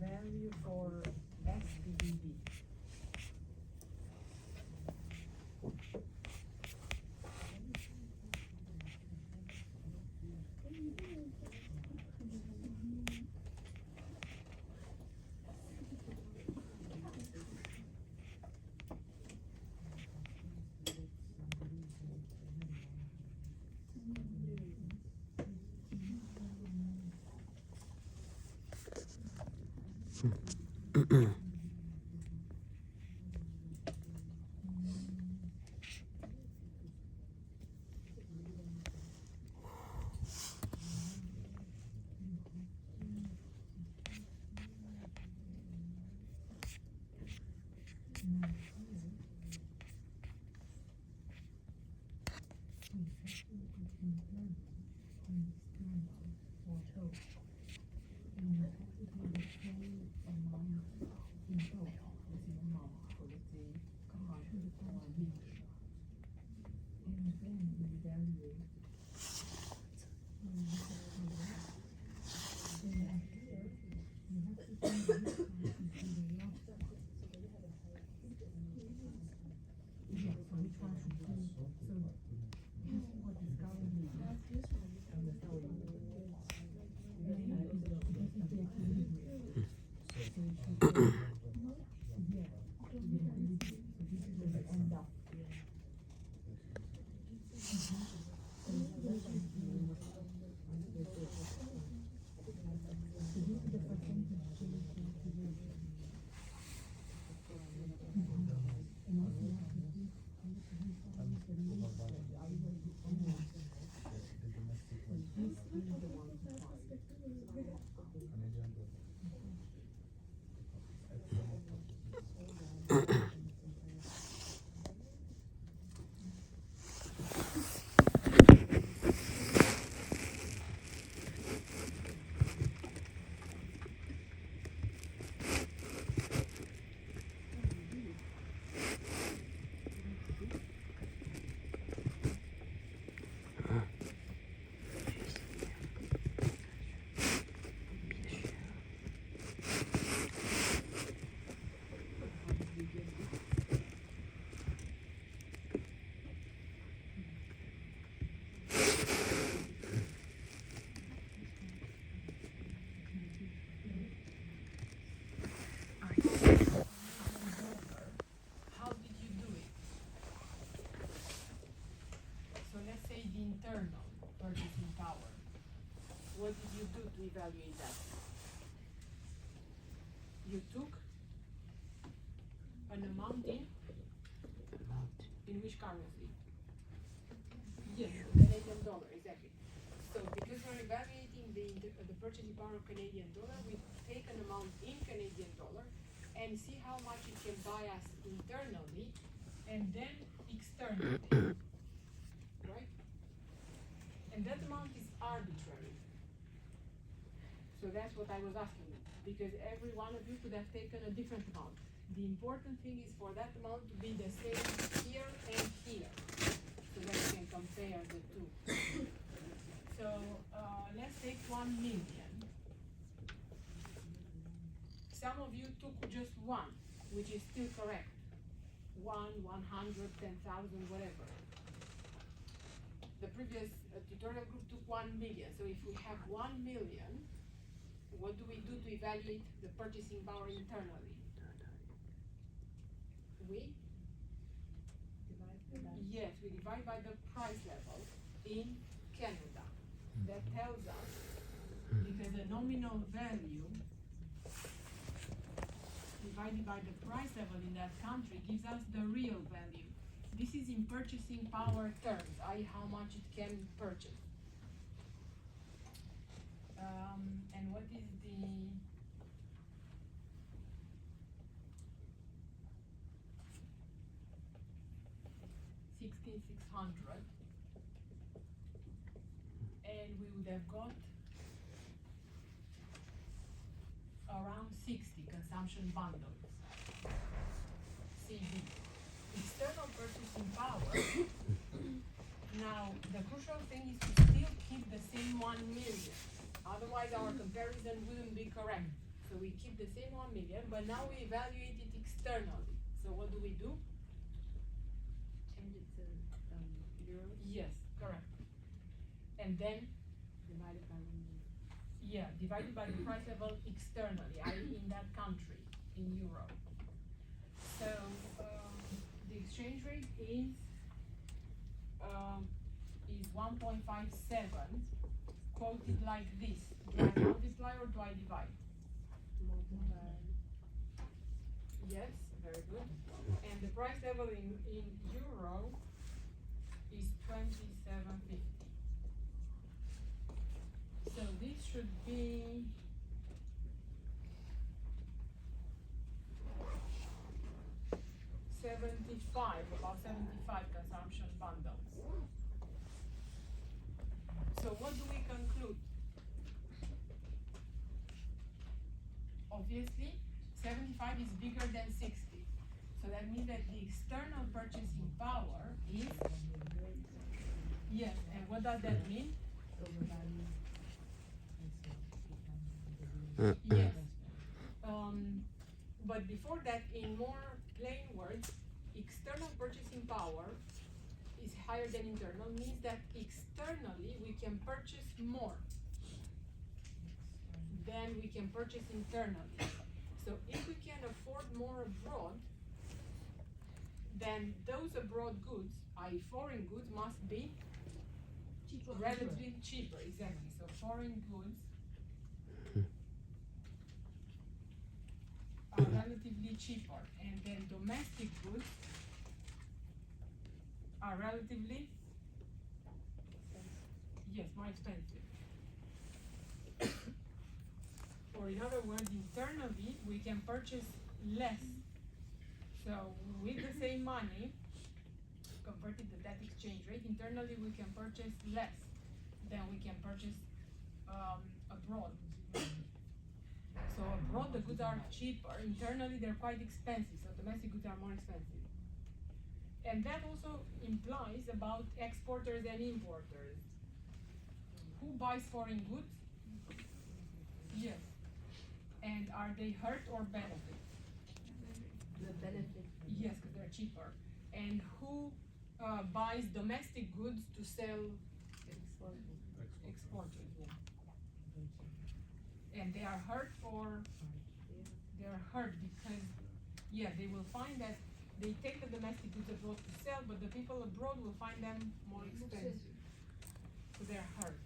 value for SPDB. Internal purchasing power. What did you do to evaluate that? You took an amount in which currency? Yes, Canadian dollar, exactly. So because we're evaluating the purchasing power of Canadian dollar, we take an amount in Canadian dollar and see how much it can buy us internally and then externally. And that amount is arbitrary. So that's what I was asking you, because every one of you could have taken a different amount. The important thing is for that amount to be the same here and here, so that you can compare the two. So let's take 1 million. Some of you took just one, which is still correct. 1, 100, 10,000, whatever. The previous tutorial group took 1 million. So if we have 1 million, what do we do to evaluate the purchasing power internally? We divide by the price level in Canada. That tells us, because the nominal value divided by the price level in that country gives us the real value. This is in purchasing power terms, i.e. how much it can purchase. And what is the 16,600? And we would have got around 60 consumption bundles. CD. External purchasing power. Now, the crucial thing is to still keep the same 1 million. Otherwise, our comparison wouldn't be correct. So So we keep the same 1 million, but now we evaluate it externally. So what do we do? Change it to euros. Yes, correct. And then, Divided by 1 million. yeah, divided by the price level externally, i.e. in that country, in euro. So, the exchange rate is 1.57, quoted like this. Do I multiply or do I divide? Multiply. Yes, very good. And the price level in euro is 27.50. So this should be about 75 consumption bundles. So what do we conclude? Obviously, 75 is bigger than 60. So that means that the external purchasing power is, yes, and what does that mean? Yes. But before that, in more plain words, external purchasing power is higher than internal, means that externally we can purchase more than we can purchase internally. So if we can afford more abroad, then those abroad goods, i.e. foreign goods, must be relatively cheaper, exactly. So foreign goods are relatively cheaper, and then domestic goods are relatively, yes, more expensive. Or in other words, internally we can purchase less. So with the same money, converted to that exchange rate, internally we can purchase less than we can purchase abroad. So abroad the goods are cheaper, internally they're quite expensive, so domestic goods are more expensive. And that also implies about exporters and importers. Who buys foreign goods? Yes. And are they hurt or benefit? The benefit. Yes, because they're cheaper. And who buys domestic goods to sell? Exporters, yeah. And they are hurt or they're hurt because, yeah, they will find that they take the domestic goods abroad to sell, but the people abroad will find them more expensive. So they're hurt.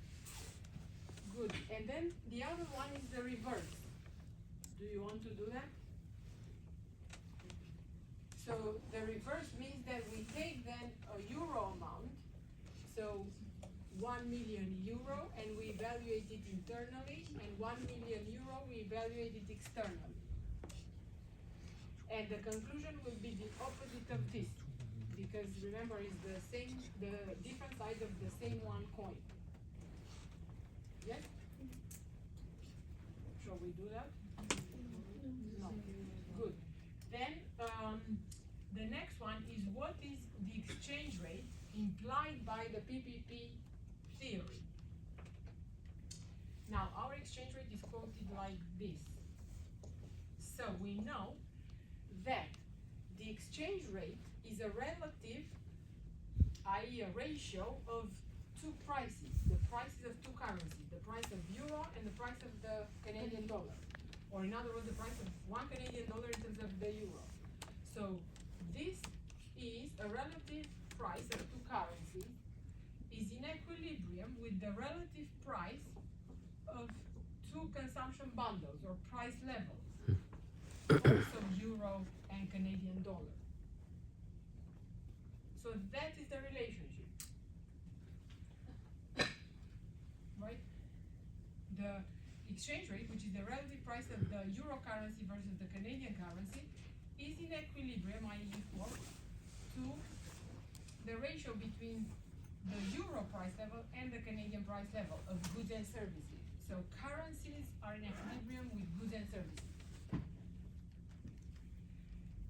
Good. And then the other one is the reverse. Do you want to do that? So the reverse means that we take then a euro amount, so 1 million euro, and we evaluate it internally, and 1 million euro we evaluate it externally. And the conclusion will be the opposite of this, because remember, it's the same, the different sides of the same one coin. Yes? Shall we do that? No. Good. Then the next one is what is the exchange rate implied by the PPP theory. Now our exchange rate is quoted like this. So we know that the exchange rate is a relative, i.e. a ratio of two prices, the prices of two currencies, the price of euro and the price of the Canadian dollar. Or in other words, the price of one Canadian dollar in terms of the euro. So this is a relative price of two currencies is in equilibrium with the relative price of two consumption bundles or price levels, also euro and Canadian dollar. So that is the relationship, right? The exchange rate, which is the relative price of the euro currency versus the Canadian currency, is in equilibrium, i.e. equal to the ratio between the euro price level and the Canadian price level of goods and services. So currencies are in equilibrium with goods and services.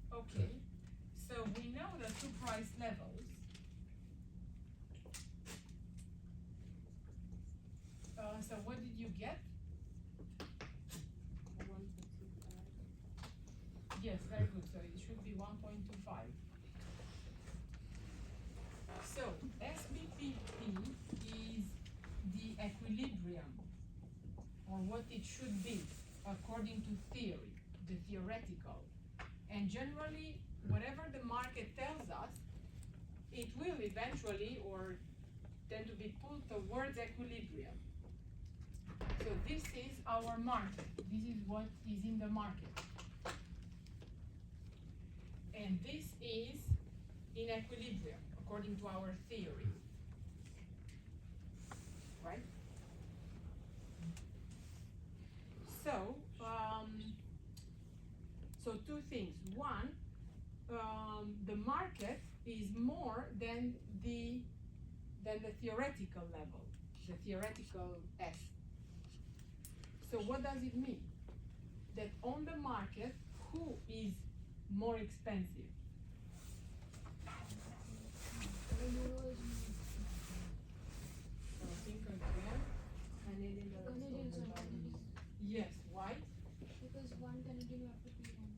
Okay, so we know the two price levels. So what did you get? what it should be according to theory, the theoretical. And generally, whatever the market tells us, it will eventually or tend to be pulled towards equilibrium. So this is our market. This is what is in the market. And this is in equilibrium, according to our theory. Right? So, so two things. One, the market is more than the theoretical level, the theoretical S. So what does it mean? That on the market, who is more expensive? So think again. Canadian dollar. Yes, why? Because one Canadian you have to pay one.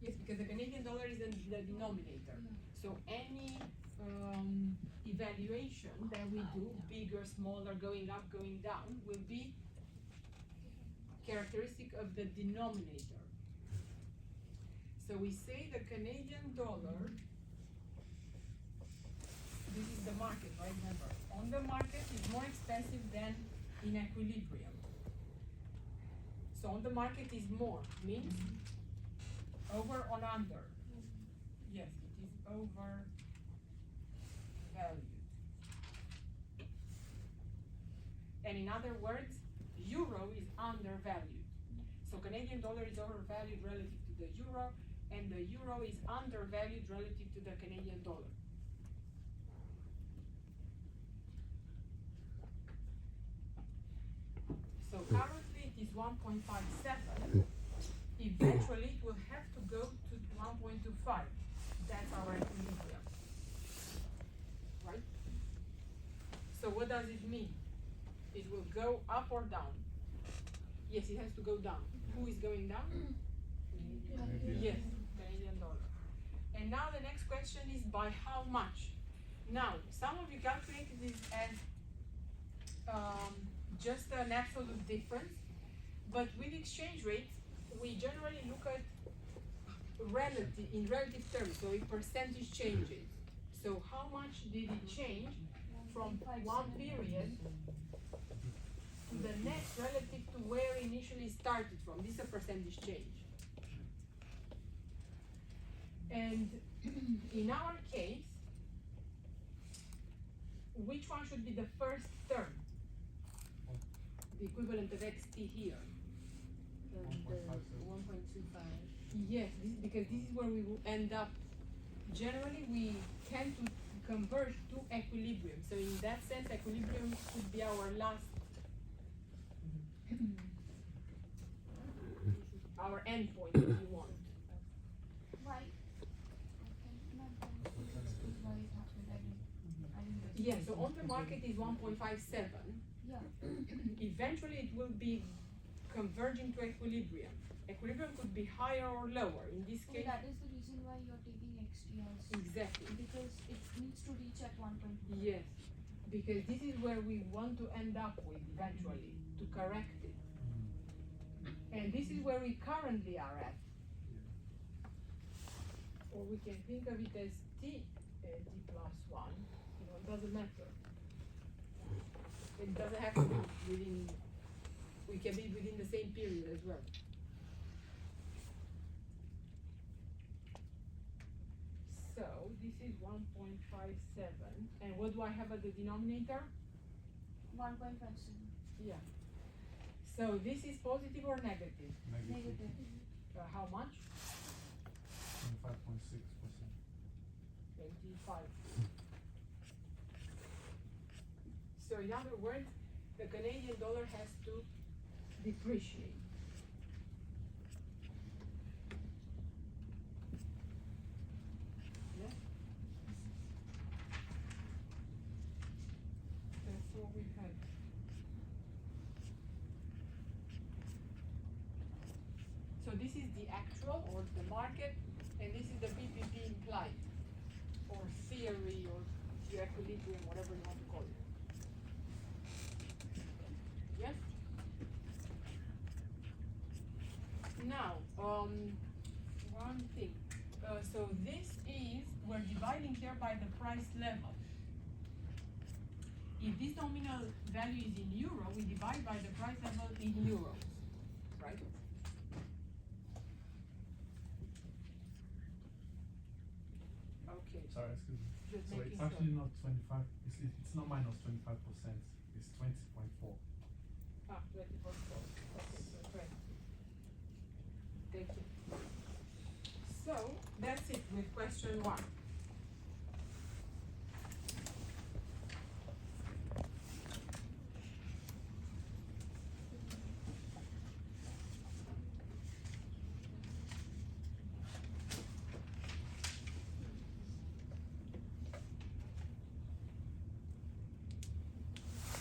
Yes, because the Canadian dollar is the denominator. So any evaluation that we do, bigger, smaller, going up, going down, will be characteristic of the denominator. So we say the Canadian dollar, this is the market, right? Remember, on the market is more expensive than in equilibrium. So on the market is more, means over or under. Yes, it is over valued. And in other words, euro is undervalued. So Canadian dollar is overvalued relative to the euro, and the euro is undervalued relative to the Canadian dollar. So currently it is 1.57. Eventually it will have to go to 1.25. That's our equilibrium. Right? So what does it mean? It will go up or down? Yes, it has to go down. Who is going down? Yes, Canadian dollar. And now the next question is by how much? Now, some of you calculated this as just an absolute difference, but with exchange rates, we generally look at in relative terms, so in percentage changes. So how much did it change from one period to the next relative to where it initially started from? This is a percentage change. And in our case, which one should be the first term? The equivalent of xt here. The 1.25. Yes, because this is where we will end up. Generally, we tend to converge to equilibrium. So in that sense, equilibrium should be our last, our end point, if you want. Why? Why it happened? I didn't get it. Yeah, so on the market is 1.57. Yeah. Eventually, it will be converging to equilibrium. Equilibrium could be higher or lower. In this Okay, case, that is the reason why you're taking XT as exactly. because it needs to reach at 1.2. Yes, because this is where we want to end up with eventually, to correct it. And this is where we currently are at. Or we can think of it as t plus 1, it doesn't matter. It doesn't have to be within, we can be within the same period as well. So this is 1.57, and what do I have at the denominator? 1.57. Yeah. So this is positive or negative? Negative. How much? 25.6%. 25. So in other words, the Canadian dollar has to depreciate. Yeah? That's what we had. So this is the actual or the market, and this is the BPP implied, or theory, or the equilibrium, whatever you want to call it. Yes? we're dividing here by the price level. If this nominal value is in euro, we divide by the price level in euros, right? Okay, Sorry, excuse me. just So making it's sure. actually not 25, it's not minus 25%, it's 20.4. Ah, 20.4, okay, so great. Thank you. So, that's it with question 1.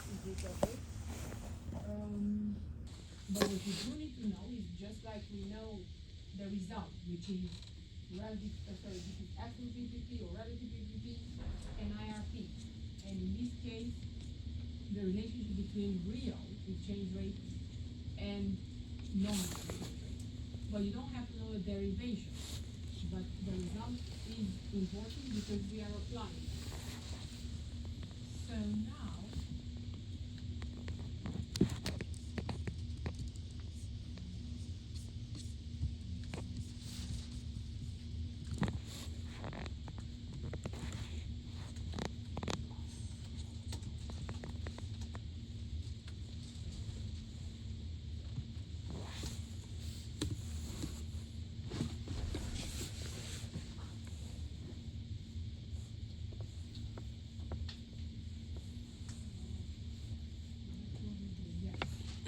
Is it okay? But what you do need to know is just like we know the result, which is relative, this is absolute PPP or relative PPP and IRP. And in this case, the relationship between real exchange rate and nominal exchange rate. But you don't have to know the derivation. But the result is important because we are applying it. So now,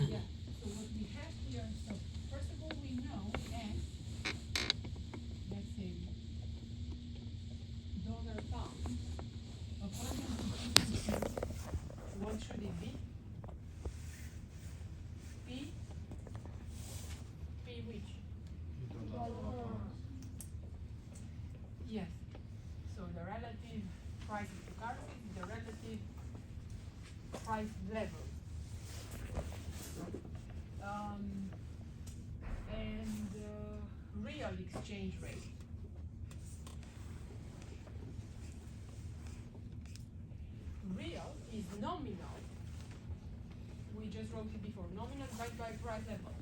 yeah, so what we have here, so first of all, we know S, let's say, dollar pound, according to PPP, what should it be? P? P which? Yes, so the relative prices to currencies, the relative price level. And real exchange rate. Real is nominal. We just wrote it before. Nominal divided by price level.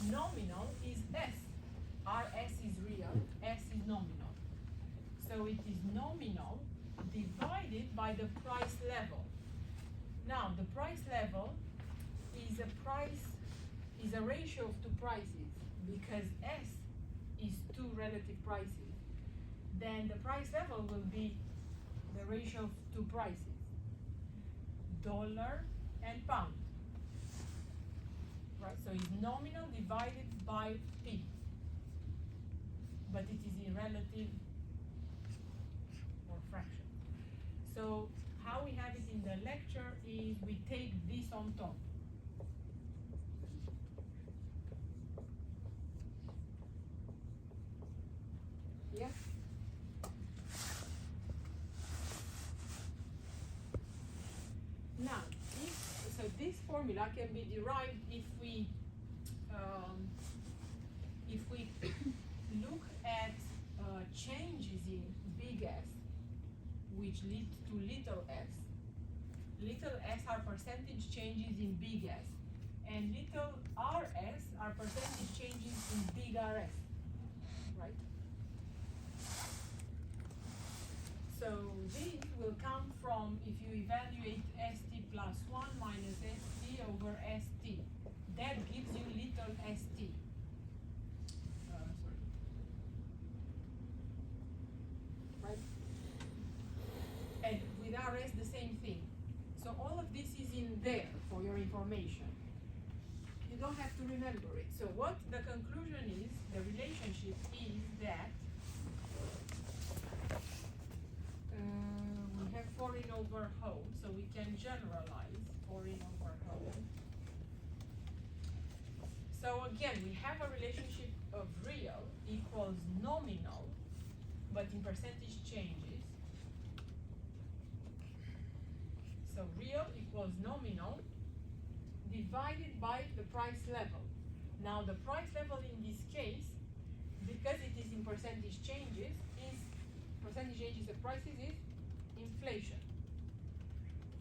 Nominal is S. RS is real, S is nominal. So it is nominal divided by the price level. Now the price level is a ratio of two prices, because S is two relative prices. Then the price level will be the ratio of two prices, dollar and pound. Right, so it's nominal divided by P, but it is in relative or fraction. So how we have it in the lecture is we take this on top. Yeah? Now, so this formula can be derived if we look at changes in big S, which lead to little s. Little s are percentage changes in big S, and little rs are percentage changes in big RS, right? So this will come from if you evaluate ST plus 1 minus ST over ST. That gives you little ST. Sorry. Right? And with RS the same thing. So all of this is in there for your information. You don't have to remember it. So what the conclusion is, the relationship is that we have foreign over home, so we can generalize foreign over home. So again, we have a relationship of real equals nominal, but in percentage changes. So real equals nominal divided by the price level. Now the price level in this case, because it is in percentage changes, is percentage changes of prices is inflation.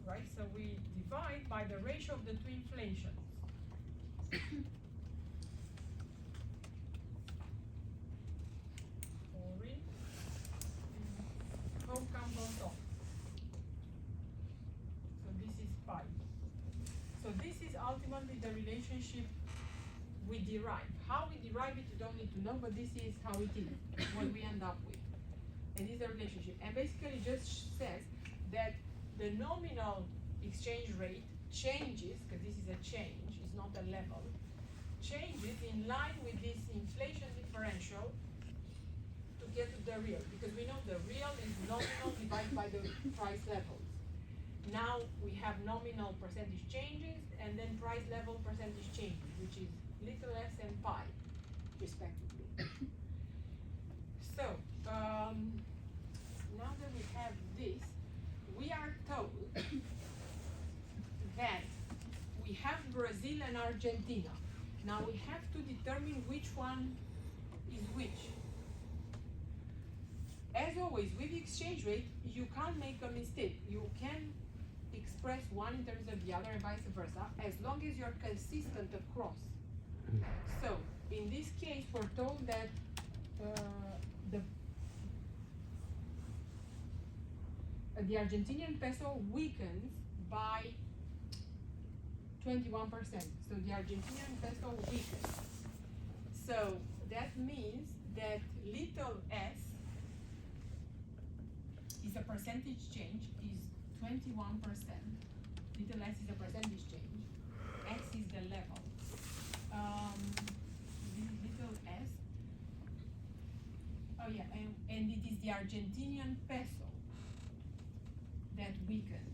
Right, so we divide by the ratio of the two inflations. Foreign, home comes on top. So this is pi. So this is ultimately the relationship we derive. How we derive it, you don't need to know, but this is how it is, what we end up with. And this is the relationship. And basically it just says that the nominal exchange rate changes, because this is a change, it's not a level, changes in line with this inflation differential to get to the real, because we know the real is nominal divided by the price levels. Now we have nominal percentage changes and then price level percentage changes, which is little s and pi, respectively. So, now that we have this, we are told that we have Brazil and Argentina. Now we have to determine which one is which. As always, with the exchange rate, you can't make a mistake. You can express one in terms of the other and vice versa, as long as you're consistent across. So, in this case, we're told that the Argentinian peso weakens by 21%. So the Argentinian peso weakens. So that means that little s is a percentage change, is 21%. Little s is a percentage change. X is the level. This is little s. Oh yeah, and it is the Argentinian peso that weakens.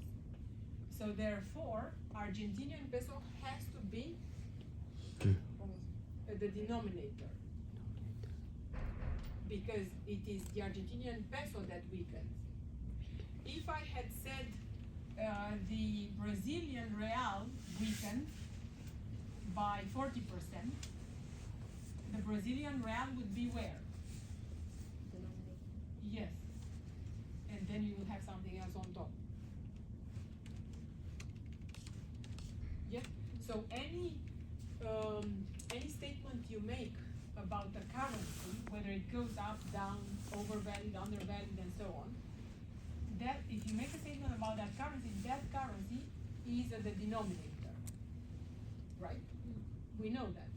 So therefore, Argentinian peso has to be the denominator, because it is the Argentinian peso that weakens. If I had said the Brazilian real weakened by 40%, the Brazilian real would be where? Yes. And then you will have something else on top. Yep. So any statement you make about the currency, whether it goes up, down, overvalued, undervalued, and so on, that if you make a statement about that currency is the denominator, right? We know that.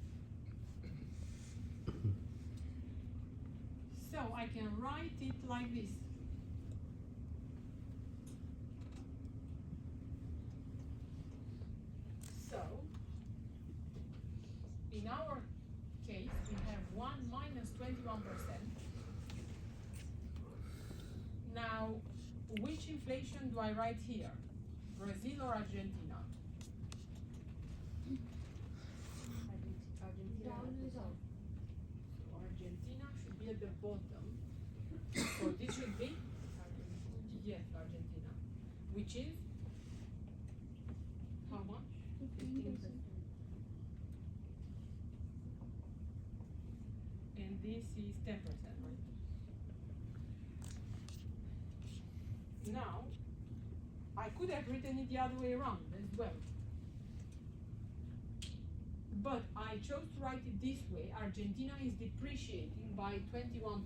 So I can write it like this. So, in our case, we have 1 minus 21%. Now, which inflation do I write here? Brazil or Argentina? Argentina. Down is up. So Argentina should be at the bottom. So this should be? Yes, Argentina. Which is? How much? 15%. And this is 10%, right? Now, I could have written it the other way around as well. But I chose to write it this way. Argentina is depreciating by 21%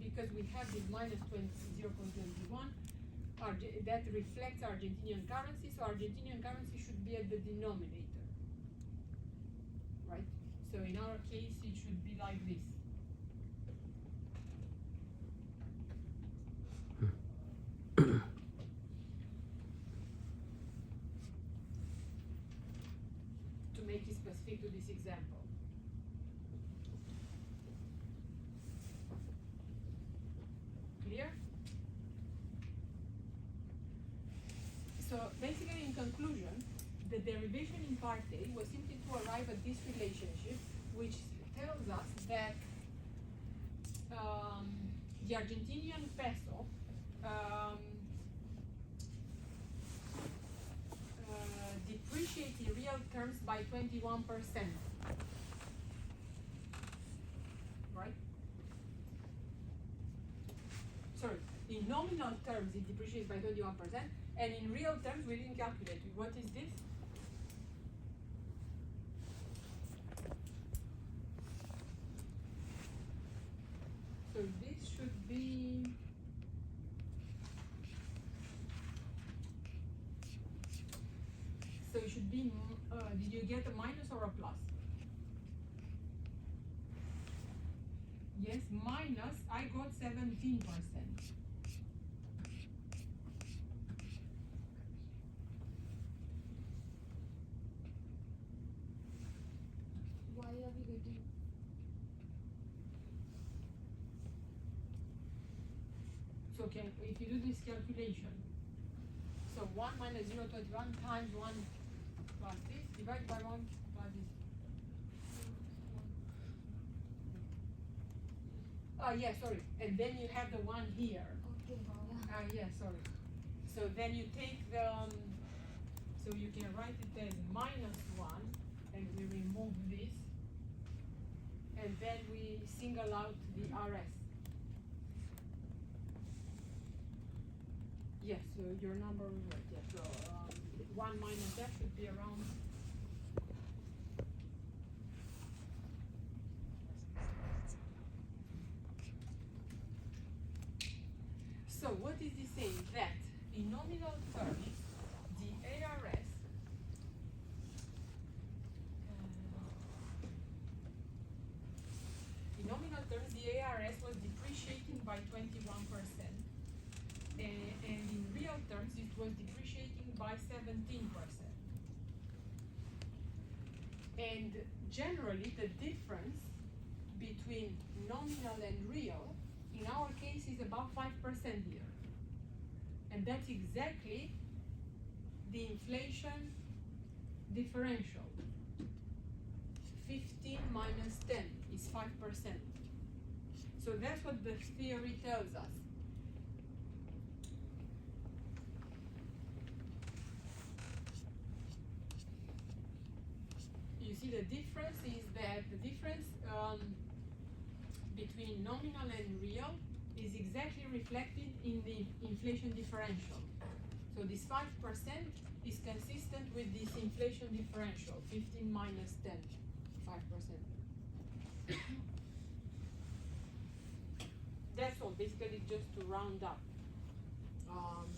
because we have this minus 0.21. That reflects Argentinian currency, so Argentinian currency should be at the denominator, right? So in our case, it should be like this. To make it specific to this example. Clear? So basically, in conclusion, the derivation in part A was simply to arrive at this relationship, which tells us that the Argentinian peso depreciates in real terms by 21%. Right? In nominal terms, it depreciates by 21%, and in real terms, we didn't calculate it. What is this? So this should be. So it should be, did you get a minus or a plus? Yes, minus, I got 17%. Why are we getting? So can, if you do this calculation, so 1 minus 0.21 times 1 plus this, divided by 1 plus this. Yeah, sorry, and then you have the one here. Okay, yeah. Yeah, sorry. So then you take the, so you can write it as minus 1, and we remove this, and then we single out the RS. Yes, so your number is right, yes, so 1 minus that should be around. So what is this saying? That in nominal terms, the ARS in nominal terms, the ARS was depreciating by 21%, and in real terms, it was depreciating by 17%. And generally, the difference between nominal and real, in our case, is about 5% here. And that's exactly the inflation differential. 15 minus 10 is 5%. So that's what the theory tells us. You see, the difference is that the difference between nominal and real is exactly reflected in the inflation differential. So this 5% is consistent with this inflation differential, 15 minus 10, 5%. That's all, basically just to round up. And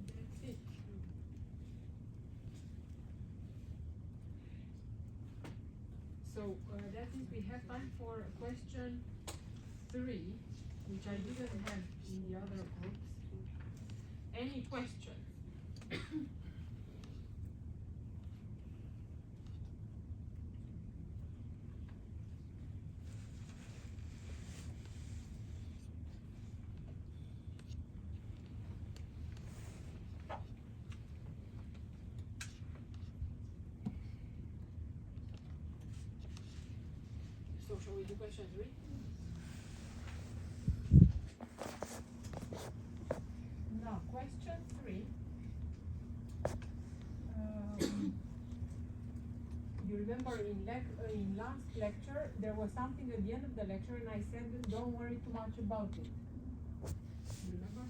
that's it. So that means we have time for question 3, which I didn't have in the other groups. Any questions? So shall we do question 3? Now, question 3. You remember in last lecture, there was something at the end of the lecture, and I said, don't worry too much about it. You remember?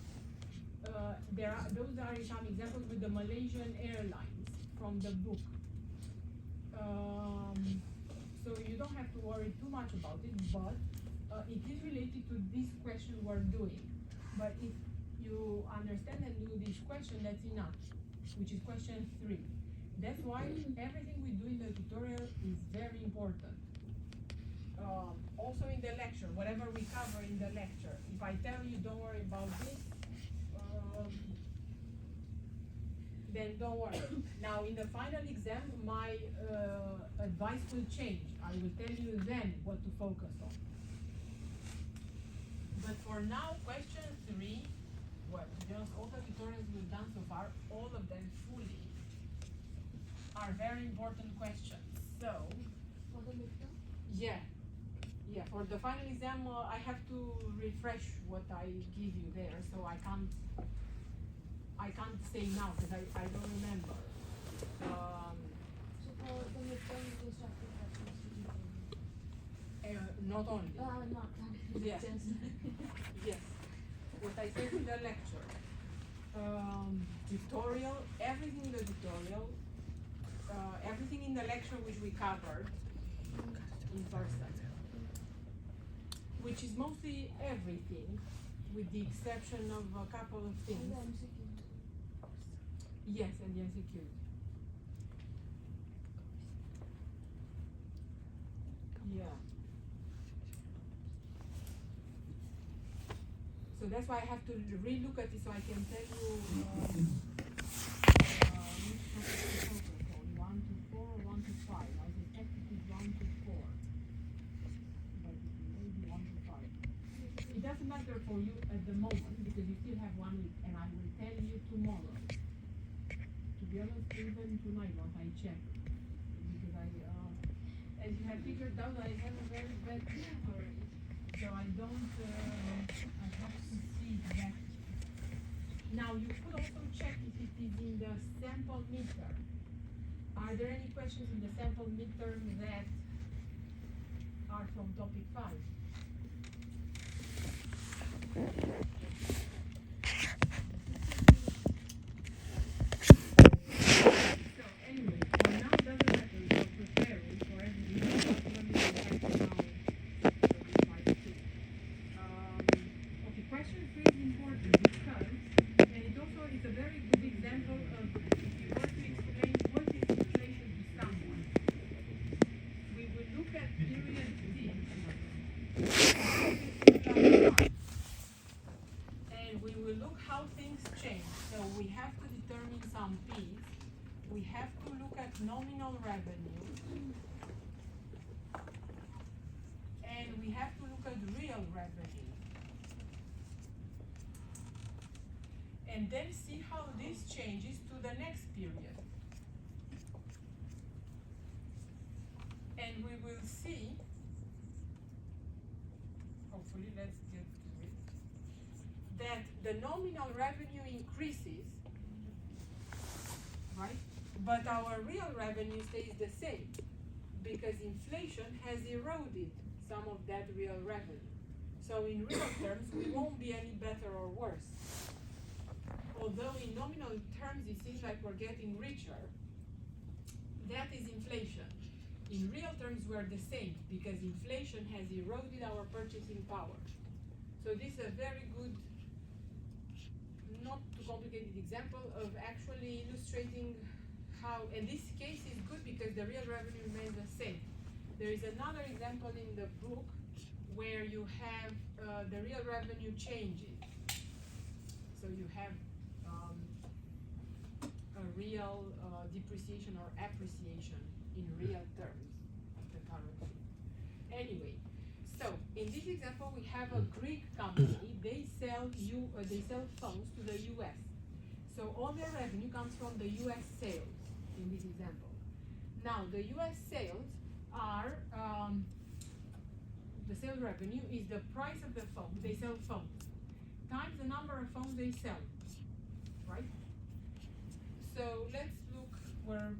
Those are some examples with the Malaysian Airlines from the book. So you don't have to worry too much about it, but it is related to this question we're doing. But if you understand and do this question, that's enough, which is question 3. That's why everything we do in the tutorial is very important. Also in the lecture, whatever we cover in the lecture, if I tell you don't worry about this, then don't worry. Now in the final exam, my advice will change. I will tell you then what to focus on. But for now, question 3, well, just all the tutorials we've done so far, all of them fully, are very important questions. So, For the midterm? yeah, for the final exam, I have to refresh what I give you there, so I can't say now because I don't remember. So for the midterm, you just have to practice to keep Not only. not Yes. Yes, what I said in the lecture. Tutorial, everything in the tutorial, everything in the lecture which we covered in person, which is mostly everything, with the exception of a couple of And things. the MCQ. Yes, and the MCQ. Yeah. So that's why I have to relook at it so I can tell you which topic to focus on, 1 to 4 or 1 to 5. I suspect it is 1 to 4. But it may be 1 to 5. It doesn't matter for you at the moment because you still have 1 week and I will tell you tomorrow. To be honest, even tonight once I check. Because as you have figured out, I have a very bad memory. So I don't, I have to see exactly. Now you could also check if it is in the sample midterm. Are there any questions in the sample midterm that are from topic 5? So anyway, for now it doesn't matter if you're preparing for everything, particularly you have to know okay, question 3 is important because, and it also is a very good example of if you want to explain what is inflation to someone. We will look at period T, and we will look how things change. So we have to determine some P's. We have to look at nominal revenue. And we have to look at real revenue. And then see how this changes to the next period. And we will see, hopefully let's get to it, that the nominal revenue increases, right? But our real revenue stays the same because inflation has eroded some of that real revenue. So in real terms, we won't be any better or worse. Although in nominal terms it seems like we're getting richer, that is inflation. In real terms we're the same because inflation has eroded our purchasing power. So this is a very good, not too complicated example of actually illustrating how, and this case is good because the real revenue remains the same. There is another example in the book where you have the real revenue changes. So you have a real depreciation or appreciation in real terms of the currency. Anyway, so in this example we have a Greek company. They sell phones to the US. So all their revenue comes from the US sales in this example. Now the US sales are the sales revenue is the price of the phone. They sell phones times the number of phones they sell, right? So let's look, we're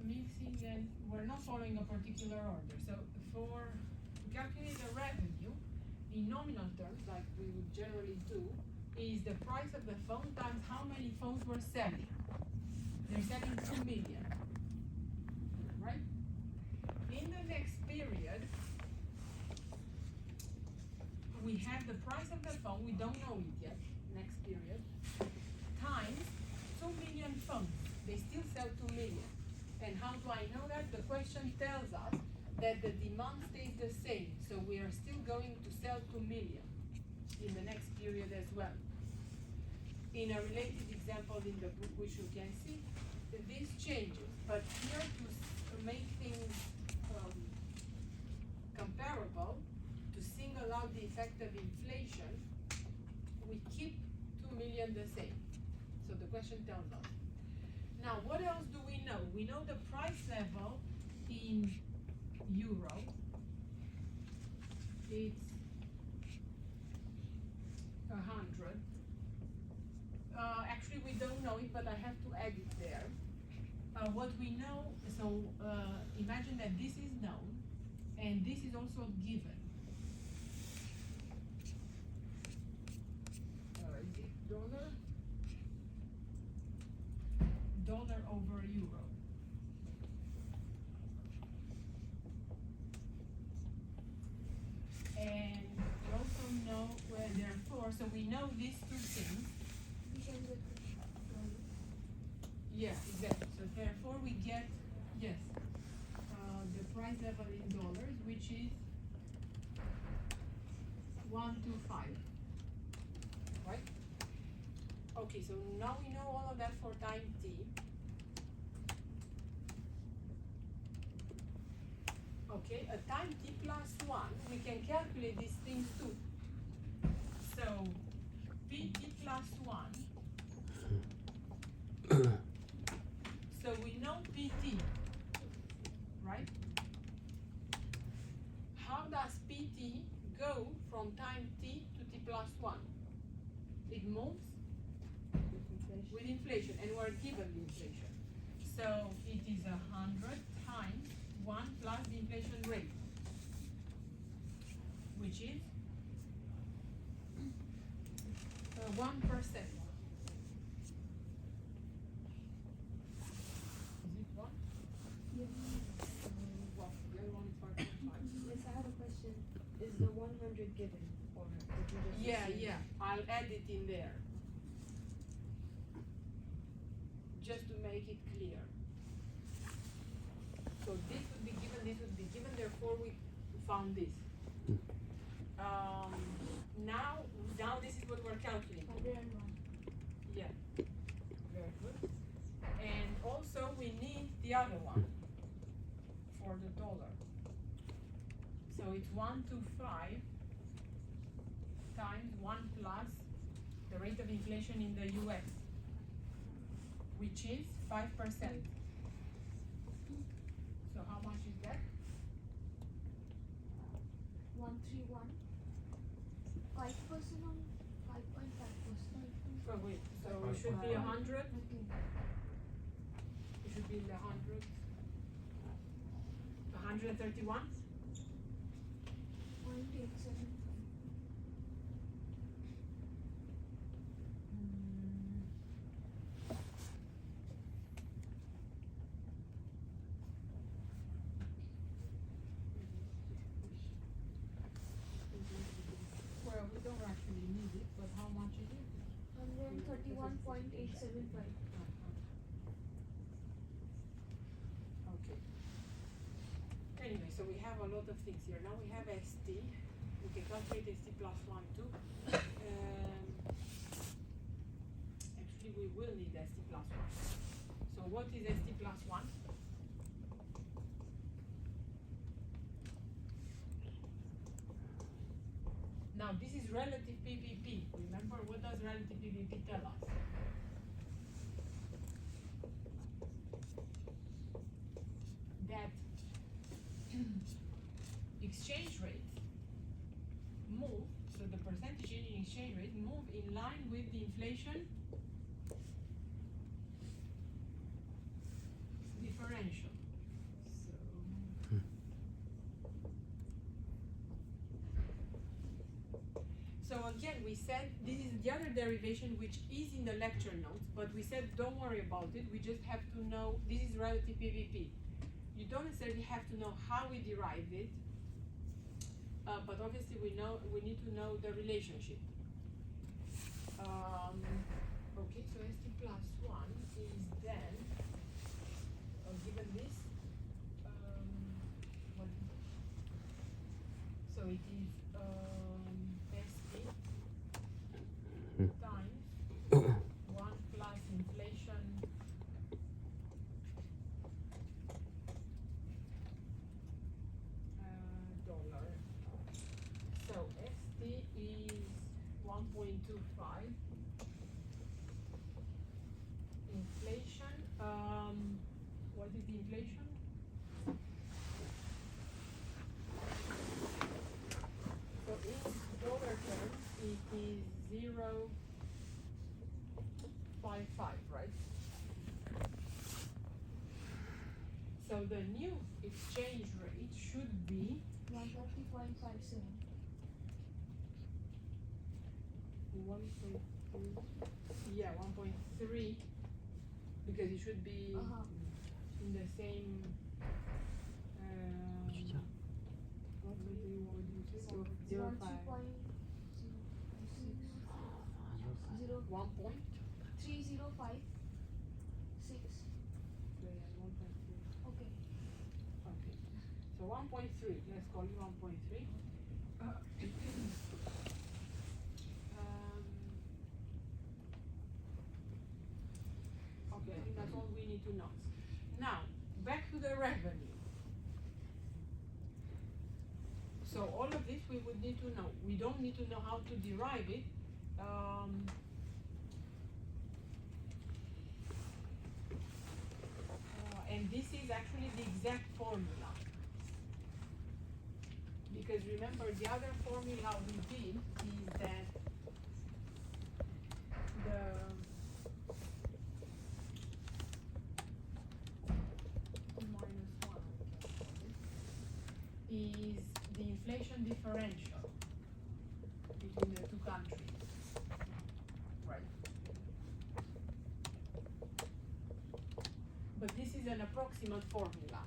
mixing and we're not following a particular order. So to calculate the revenue in nominal terms, like we would generally do, is the price of the phone times how many phones we're selling. They're selling 2 million, right? In the next period, we have the price of the phone, we don't know it yet, next period, times 2 million phones. They still sell 2 million. And how do I know that? The question tells us that the demand stays the same. So we are still going to sell 2 million in the next period as well. In a related example in the book, which you can see, this changes. But here to make things comparable, to single out the effect of inflation, we keep 2 million the same. So the question tells us. Now, what else do we know? We know the price level in euro. It's 100. Actually, we don't know it, but I have to add it there. What we know, so imagine that this is known, and this is also given. sure, so we know these two things. We can get the dollar. Yeah, exactly. So therefore we get, yes, the price level in dollars, which is 125, right? Okay, so now we know all of that for time t. Okay, at time t plus 1, we can calculate these things too. So, pt plus 1. So we know pt, right? How does pt go from time t to t plus 1? It moves with inflation, and we're given the inflation. So it is 100 times 1 plus the inflation rate, which is 1%. Is it 1? Yeah. Well, the other one is 5.5. Yes, I have a question. Is the 100 given, or did you just? Yeah, assume? yeah, I'll add it in there. Just to make it clear. So this would be given, therefore we found this. Now this is what we're calculating. 101. Yeah, very good. And also we need the other one for the dollar. So it's 125 times 1 plus the rate of inflation in the US, which is 5%. So how much is that? 131. 5% on 5.5%. Oh wait, so it should be 100? Okay. It should be in the hundreds. 131? 0.875. Well, we don't actually need it, but how much is it? 131.875. Okay. Anyway, so we have a lot of things here. Now we have ST. We can calculate ST plus 1 too. Actually, we will need ST plus 1. So what is ST plus 1? Now this is relative PVP. Remember, what does relative PVP tell us? That exchange rates move, so the percentage change in exchange rate move in line with the inflation differential. So again, we said this is the other derivation which is in the lecture notes, but we said don't worry about it. We just have to know this is relative PVP. You don't necessarily have to know how we derived it, but obviously we need to know the relationship. Okay, so ST plus 1 is then given this. What is it? So it is ST times 1 plus inflation dollar. So ST is 1.25. Inflation, what is the inflation? So in dollar terms, it is 0.55, right? So the new exchange rate should be 130.57. 1.3, yeah, 1.3, because it should be in the same, what would you say? 0.5. 130.056. 1.3. 3056. Okay. Okay. So 1.3. Let's call it 1.3. Okay, I think that's all we need to know. Now, back to the revenue. So all of this we would need to know. We don't need to know how to derive it. And this is actually the exact formula. Because remember, the other formula we did is that the minus 1 is the inflation differential between the two countries, right? But this is an approximate formula,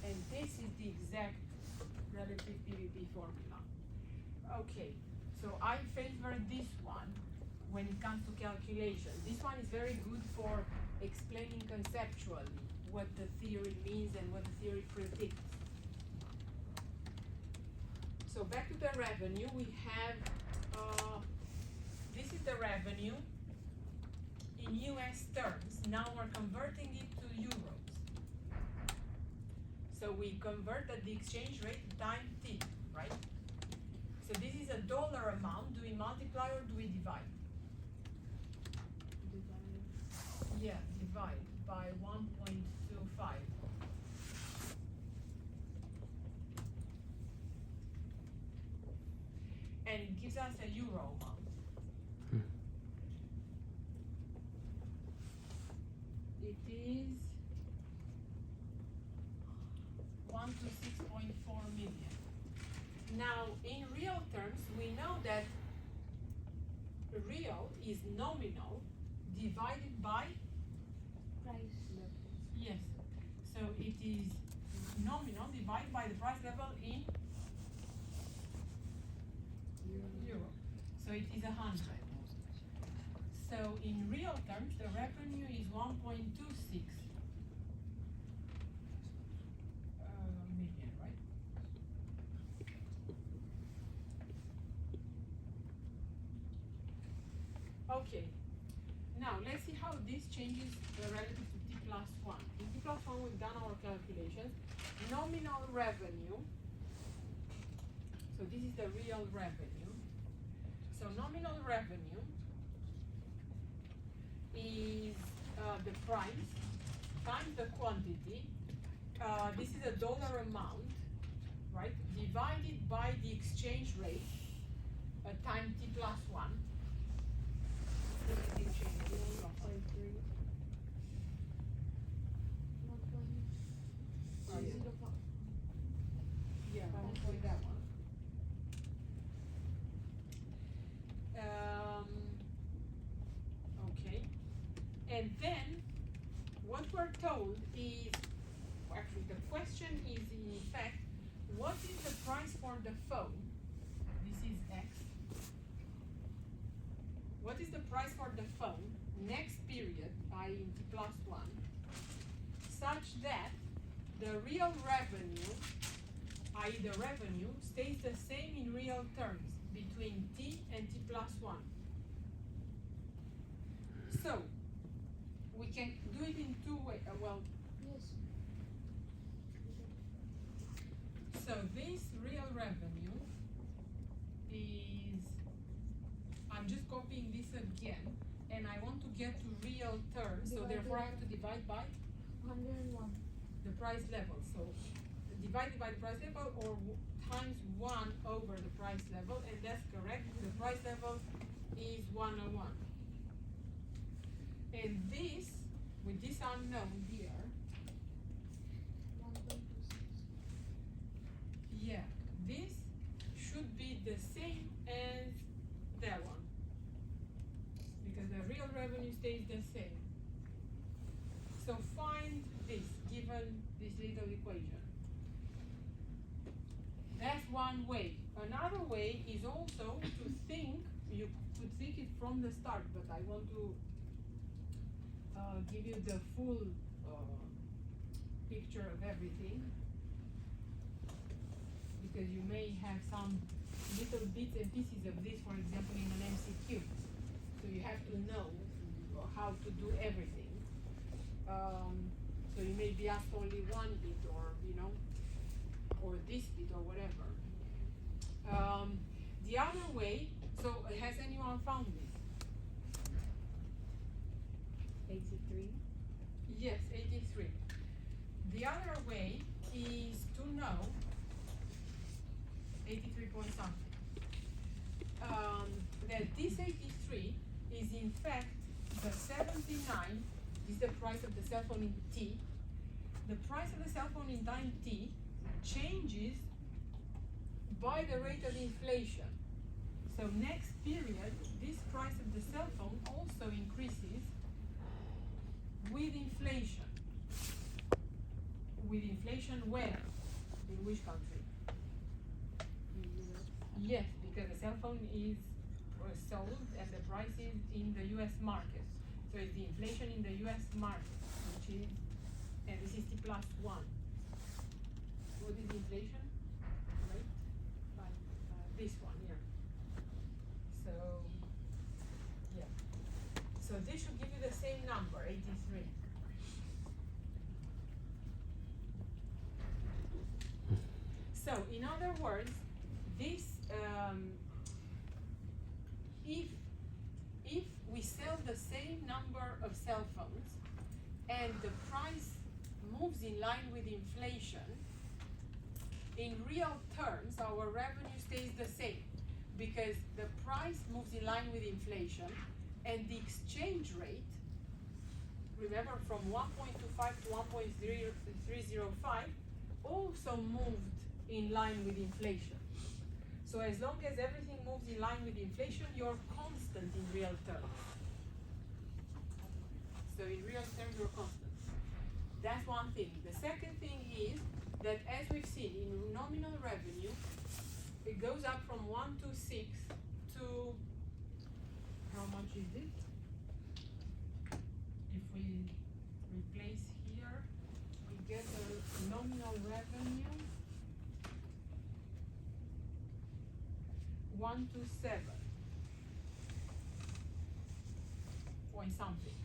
and this is the exact relative PVP formula. Okay, so I favor this one when it comes to calculation. This one is very good for explaining conceptually what the theory means and what the theory predicts. So back to the revenue, we have, this is the revenue in US terms. Now we're converting it to euros. So we convert at the exchange rate time T, right? So this is a dollar amount. Do we multiply or do we divide? Yeah, divide by 1.25. And it gives us a euro amount. It is 1 to 6.4 million. Now, in real terms, we know that real is nominal divided by, Price. yes, so it is nominal divided by the price level in euro. So it is 100. So in real terms, the revenue is 1.26 million, right? Okay. Now let's see how this changes relative to T plus 1. In T plus 1, we've done our calculations. Nominal revenue. So this is the real revenue. So nominal revenue is the price times the quantity. This is a dollar amount, right? Divided by the exchange rate times T plus 1. This is the exchange rate. 1.305. Yeah, I'll put that one. Okay. And then, what we're told is, actually the question is in effect, what is the price for the phone? This is X. What is the price for the phone next period, i.e. in T plus 1, such that the real revenue, i.e. the revenue, stays the same in real terms between T and T plus 1. So, we can do it in two ways. Yes. So this real revenue is, I'm just copying this again, and I want to get to real terms, so therefore I have to divide by 101. the price level. So divided by the price level or times 1 over the price level, and that's correct. The price level is 101. And this, with this unknown here, 1.26. yeah, this should be the same as that one. Because the real revenue stays the same. So find this, given this little equation. That's one way. Another way is also to think, you could speak it from the start, but I want to give you the full picture of everything, because you may have some little bits and pieces of this, for example, in an MCQ. So you have to know how to do everything. So you may be asked only one bit, or or this bit, or whatever. The other way, so has anyone found this? 83. Yes, 83. The other way is to know 83 point something. That this 83 is in fact the 79 is the price of the cell phone in T. The price of the cell phone in time T changes by the rate of inflation. So next period, this price of the cell phone also increases with inflation. With inflation where? In which country? Yes, because the cell phone is sold and the price is in the US market. So it's the inflation in the US market, which is, and this is T plus 1. What is the inflation? Right? This one here. So, yeah. So this should give you the same number, 83. So, in other words, this, if we sell the same number of cell phones and the price moves in line with inflation, in real terms, our revenue stays the same because the price moves in line with inflation and the exchange rate, remember, from 1.25 to 1.305, also moved in line with inflation. So as long as everything moves in line with inflation, you're constant in real terms. So in real terms, you're constant. That's one thing. The second thing is that, as we've seen in nominal revenue, it goes up from 126 to, how much is it? If we replace here, we get a nominal revenue 127 point something.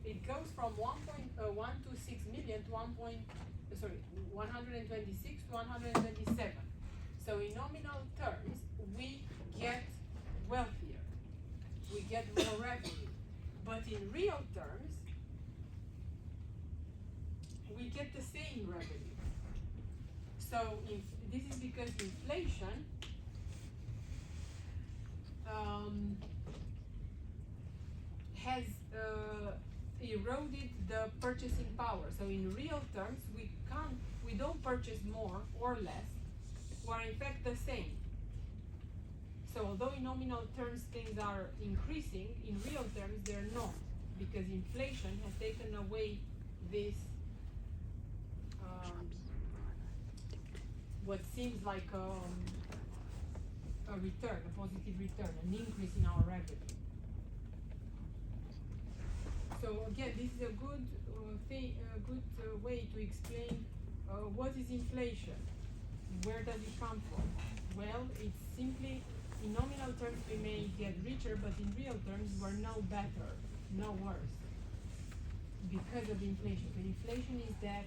It goes from 126 million to 126 to 127. So in nominal terms, we get wealthier, we get more revenue. But in real terms, we get the same revenue. So this is because inflation has eroded the purchasing power. So in real terms, we don't purchase more or less. We're in fact the same. So although in nominal terms things are increasing, in real terms they're not, because inflation has taken away this what seems like a return, a positive return, an increase in our revenue. So again, this is a good way to explain what is inflation. Where does it come from? Well, it's simply, in nominal terms we may get richer, but in real terms we're no better, no worse, because of inflation. So inflation is that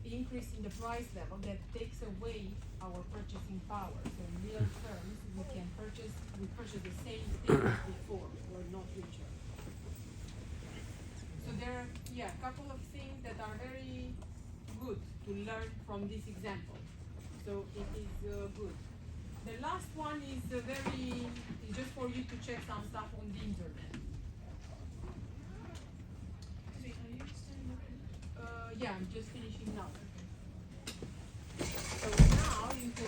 increase in the price level that takes away our purchasing power. So in real terms, we purchase the same thing as before, we're not richer. So there are, a couple of things that are very good to learn from this example. So it is good. The last one is just for you to check some stuff on the internet. Wait, are you still looking? Yeah, I'm just finishing now.